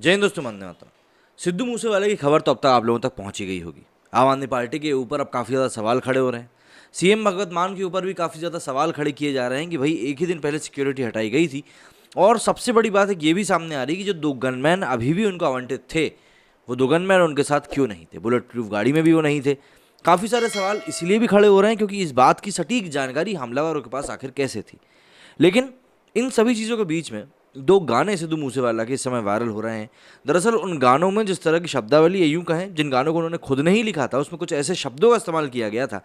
जय हिंद दोस्तों, वंदे मातरम। सिद्धू मूसेवाले की खबर तो अब तक आप लोगों तक पहुंची गई होगी। आम आदमी पार्टी के ऊपर अब काफ़ी ज़्यादा सवाल खड़े हो रहे हैं। सीएम भगवंत मान के ऊपर भी काफ़ी ज़्यादा सवाल खड़े किए जा रहे हैं कि भाई एक ही दिन पहले सिक्योरिटी हटाई गई थी। और सबसे बड़ी बात है ये भी सामने आ रही है कि जो दो गनमैन अभी भी उनको आवंटित थे, वो दो गनमैन उनके साथ क्यों नहीं थे, बुलेट प्रूफ गाड़ी में भी वो नहीं थे। काफ़ी सारे सवाल इसलिए भी खड़े हो रहे हैं क्योंकि इस बात की सटीक जानकारी हमलावरों के पास आखिर कैसे थी। लेकिन इन सभी चीज़ों के बीच में दो गाने सिद्धू मूसेवाला के इस समय वायरल हो रहे हैं। दरअसल उन गानों में जिस तरह की शब्दावली, ये यूं कहें, जिन गानों को उन्होंने खुद नहीं लिखा था, उसमें कुछ ऐसे शब्दों का इस्तेमाल किया गया था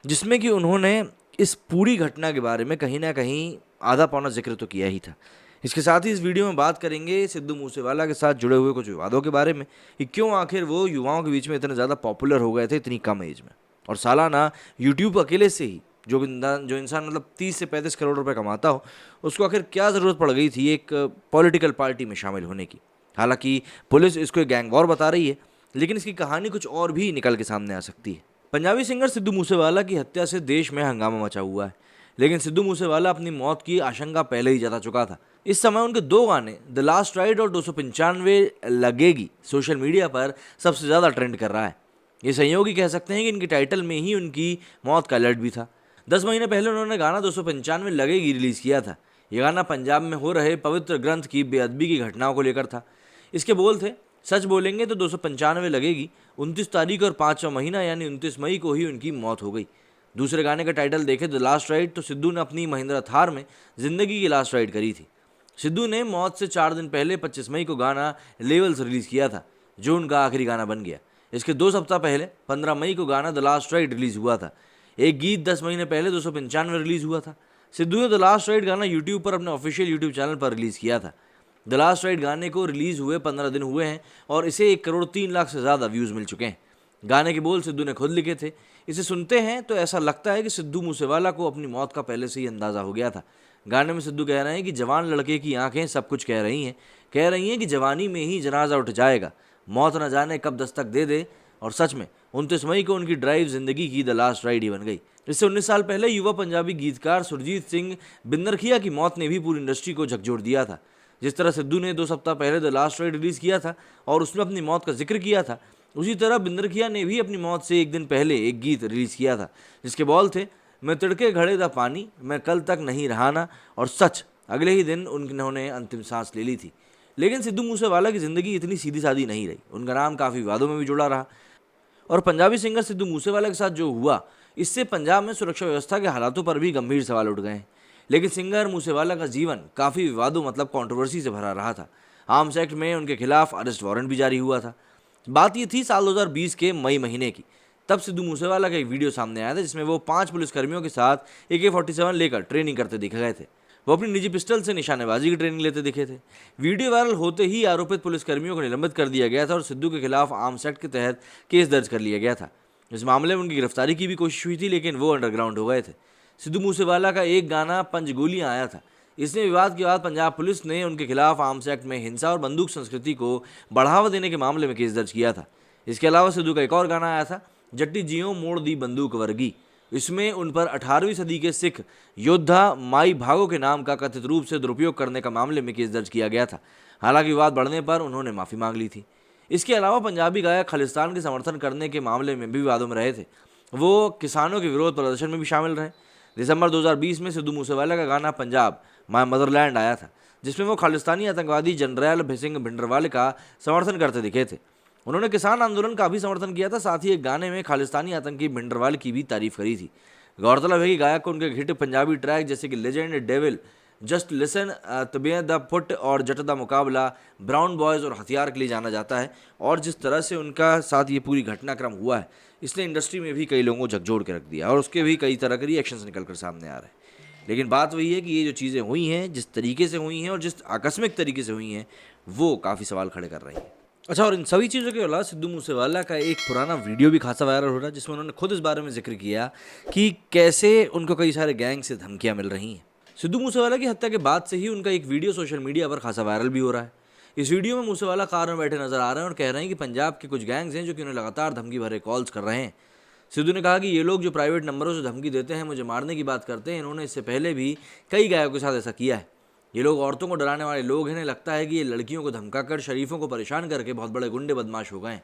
जिसमें कि उन्होंने इस पूरी घटना के बारे में कहीं ना कहीं आधा पौना जिक्र तो किया ही था। इसके साथ ही इस वीडियो में बात करेंगे सिद्धू मूसेवाला के साथ जुड़े हुए कुछ विवादों के बारे में कि क्यों आखिर वो युवाओं के बीच में इतने ज़्यादा पॉपुलर हो गए थे इतनी कम एज में। और सालाना यूट्यूब अकेले से ही जो इंसान मतलब 30 से 35 करोड़ रुपए कमाता हो, उसको आखिर क्या ज़रूरत पड़ गई थी एक पॉलिटिकल पार्टी में शामिल होने की। हालांकि पुलिस इसको एक गैंग वॉर बता रही है, लेकिन इसकी कहानी कुछ और भी निकल के सामने आ सकती है। पंजाबी सिंगर सिद्धू मूसेवाला की हत्या से देश में हंगामा मचा हुआ है, लेकिन सिद्धू मूसेवाला अपनी मौत की आशंका पहले ही जता चुका था। इस समय उनके दो गाने द लास्ट राइड और 295 लगेगी सोशल मीडिया पर सबसे ज़्यादा ट्रेंड कर रहा है। ये संयोग ही कह सकते हैं कि इनके टाइटल में ही उनकी मौत का अलर्ट भी था। 10 महीने पहले उन्होंने गाना 295 लगेगी रिलीज़ किया था। ये गाना पंजाब में हो रहे पवित्र ग्रंथ की बेअदबी की घटनाओं को लेकर था। इसके बोल थे, सच बोलेंगे तो 295 लगेगी। 29 तारीख और 5वां महीना यानी 29 मई को ही उनकी मौत हो गई। दूसरे गाने का टाइटल देखे द लास्ट राइड, तो सिद्धू ने अपनी महिंद्रा थार में जिंदगी की लास्ट राइड करी थी। सिद्धू ने मौत से 4 दिन पहले 25 मई को गाना लेवल्स रिलीज़ किया था, जो उनका आखिरी गाना बन गया। इसके 2 सप्ताह पहले 15 मई को गाना द लास्ट राइड रिलीज़ हुआ था। एक गीत 10 महीने पहले 295 रिलीज़ हुआ था। सिद्धू ने द लास्ट राइड गाना यूट्यूब पर अपने ऑफिशियल यूट्यूब चैनल पर रिलीज़ किया था। द लास्ट राइड गाने को रिलीज़ हुए 15 दिन हुए हैं और इसे 1 करोड़ 3 लाख से ज़्यादा व्यूज़ मिल चुके हैं। गाने के बोल सिद्धू ने खुद लिखे थे। इसे सुनते हैं तो ऐसा लगता है कि सिद्धू मूसेवाला को अपनी मौत का पहले से ही अंदाज़ा हो गया था। गाने में सिद्धू कह रहे हैं कि जवान लड़के की आंखें सब कुछ कह रही हैं कि जवानी में ही जनाजा उठ जाएगा, मौत न जाने कब दस्तक दे दे। और सच में 29 मई को उनकी ड्राइव जिंदगी की द लास्ट राइड ही बन गई। इससे 19 साल पहले युवा पंजाबी गीतकार सुरजीत सिंह बिंदरखिया की मौत ने भी पूरी इंडस्ट्री को झकझोर दिया था। जिस तरह सिद्धू ने 2 सप्ताह पहले द लास्ट राइड रिलीज़ किया था और उसमें अपनी मौत का जिक्र किया था, उसी तरह बिंदरखिया ने भी अपनी मौत से 1 दिन पहले एक गीत रिलीज़ किया था जिसके बॉल थे, मैं तिड़के घड़े दा पानी, मैं कल तक नहीं रहाना। और सच, अगले ही दिन उन्होंने अंतिम सांस ले ली थी। लेकिन सिद्धू मूसेवाला की ज़िंदगी इतनी सीधी सादी नहीं रही। उनका नाम काफ़ी विवादों में भी जुड़ा रहा और पंजाबी सिंगर सिद्धू मूसेवाला के साथ जो हुआ, इससे पंजाब में सुरक्षा व्यवस्था के हालातों पर भी गंभीर सवाल उठ गए हैं। लेकिन सिंगर मूसेवाला का जीवन काफ़ी विवादों मतलब कंट्रोवर्सी से भरा रहा था। आर्म्स एक्ट में उनके खिलाफ अरेस्ट वारंट भी जारी हुआ था। बात ये थी साल 2020 के मई महीने की। तब सिद्धू मूसेवाला का एक वीडियो सामने आया था जिसमें वो 5 पुलिसकर्मियों के साथ AK-47 लेकर ट्रेनिंग करते दिखे गए थे। वो अपनी निजी पिस्टल से निशानेबाजी की ट्रेनिंग लेते दिखे थे। वीडियो वायरल होते ही आरोपित पुलिसकर्मियों को निलंबित कर दिया गया था और सिद्धू के खिलाफ आर्म्स एक्ट के तहत केस दर्ज कर लिया गया था। इस मामले में उनकी गिरफ्तारी की भी कोशिश हुई थी, लेकिन वो अंडरग्राउंड हो गए थे। सिद्धू मूसेवाला का एक गाना पंचगोलियाँ आया था। इसमें विवाद के बाद पंजाब पुलिस ने उनके खिलाफ आर्म्स एक्ट में हिंसा और बंदूक संस्कृति को बढ़ावा देने के मामले में केस दर्ज किया था। इसके अलावा सिद्धू का एक और गाना आया था, जट्टी जियो मोड़ दी बंदूक वर्गी। इसमें उन पर 18वीं सदी के सिख योद्धा माई भागो के नाम का कथित रूप से दुरुपयोग करने का मामले में केस दर्ज किया गया था। हालांकि विवाद बढ़ने पर उन्होंने माफ़ी मांग ली थी। इसके अलावा पंजाबी गायक खालिस्तान के समर्थन करने के मामले में भी विवादों में रहे थे। वो किसानों के विरोध प्रदर्शन में भी शामिल रहे। दिसंबर 2020 में सिद्धू मूसेवाला का गाना पंजाब माय मदरलैंड आया था, जिसमें वो खालिस्तानी आतंकवादी जनरल भीसिंह भिंडरवाले का समर्थन करते दिखे थे। उन्होंने किसान आंदोलन का भी समर्थन किया था। साथ ही एक गाने में खालिस्तानी आतंकी भिंडरवाल की भी तारीफ करी थी। गौरतलब है कि गायक को उनके हिट पंजाबी ट्रैक जैसे कि लेजेंड, डेविल, जस्ट लिसन, तबे द फुट और जट दा मुकाबला, ब्राउन बॉयज़ और हथियार के लिए जाना जाता है। और जिस तरह से उनका साथ ये पूरी घटनाक्रम हुआ है, इसने इंडस्ट्री में भी कई लोगों को झकझोर के रख दिया और उसके भी कई तरह के रिएक्शंस निकल कर सामने आ रहे हैं। लेकिन बात वही है कि ये जो चीज़ें हुई हैं, जिस तरीके से हुई हैं और जिस आकस्मिक तरीके से हुई हैं, वो काफ़ी सवाल खड़े कर रही हैं। अच्छा, और इन सभी चीज़ों के अलावा सिद्धू मूसेवाला का एक पुराना वीडियो भी खासा वायरल हो रहा है जिसमें उन्होंने खुद इस बारे में जिक्र किया कि कैसे उनको कई सारे गैंग से धमकियां मिल रही हैं। सिद्धू मूसेवाला की हत्या के बाद से ही उनका एक वीडियो सोशल मीडिया पर खासा वायरल भी हो रहा है। इस वीडियो में मूसेवाला कार में बैठे नजर आ रहे हैं और कह रहे हैं कि पंजाब के कुछ गैंग्स हैं जो कि उन्हें लगातार धमकी भरे कॉल्स कर रहे हैं। सिद्धू ने कहा कि ये लोग जो प्राइवेट नंबरों से धमकी देते हैं, मुझे मारने की बात करते हैं, इन्होंने इससे पहले भी कई गायकों के साथ ऐसा किया है। ये लोग औरतों को डराने वाले लोग हैं। इन्हें लगता है कि ये लड़कियों को धमकाकर शरीफों को परेशान करके बहुत बड़े गुंडे बदमाश हो गए हैं।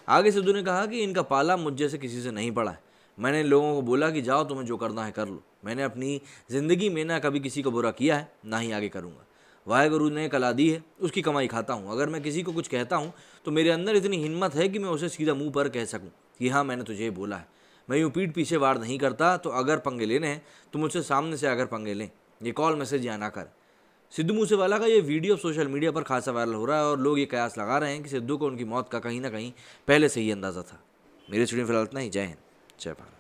आगे सिद्धू ने कहा कि इनका पाला मुझ जैसे किसी से नहीं पड़ा है। मैंने इन लोगों को बोला कि जाओ, तुम्हें जो करना है कर लो। मैंने अपनी ज़िंदगी में ना कभी किसी को बुरा किया है, ना ही आगे करूँगा। वाहेगुरु ने कला दी है, उसकी कमाई खाता हूँ। अगर मैं किसी को कुछ कहता हूँ तो मेरे अंदर इतनी हिम्मत है कि मैं उसे सीधा मुंह पर कह सकूँ कि हाँ, मैंने तुझे ये बोला है। मैं यूँ पीठ पीछे वार नहीं करता। तो अगर पंगे लेने हैं तो मुझसे सामने से आकर पंगे लें, ये कॉल मैसेज या ना कर। सिद्धू मूसेवाला का ये वीडियो सोशल मीडिया पर खासा वायरल हो रहा है और लोग ये कयास लगा रहे हैं कि सिद्धू को उनकी मौत का कहीं ना कहीं पहले से ही अंदाज़ा था। मेरे स्टूडियो फिलहाल इतना ही। जय हिंद, जय भारत।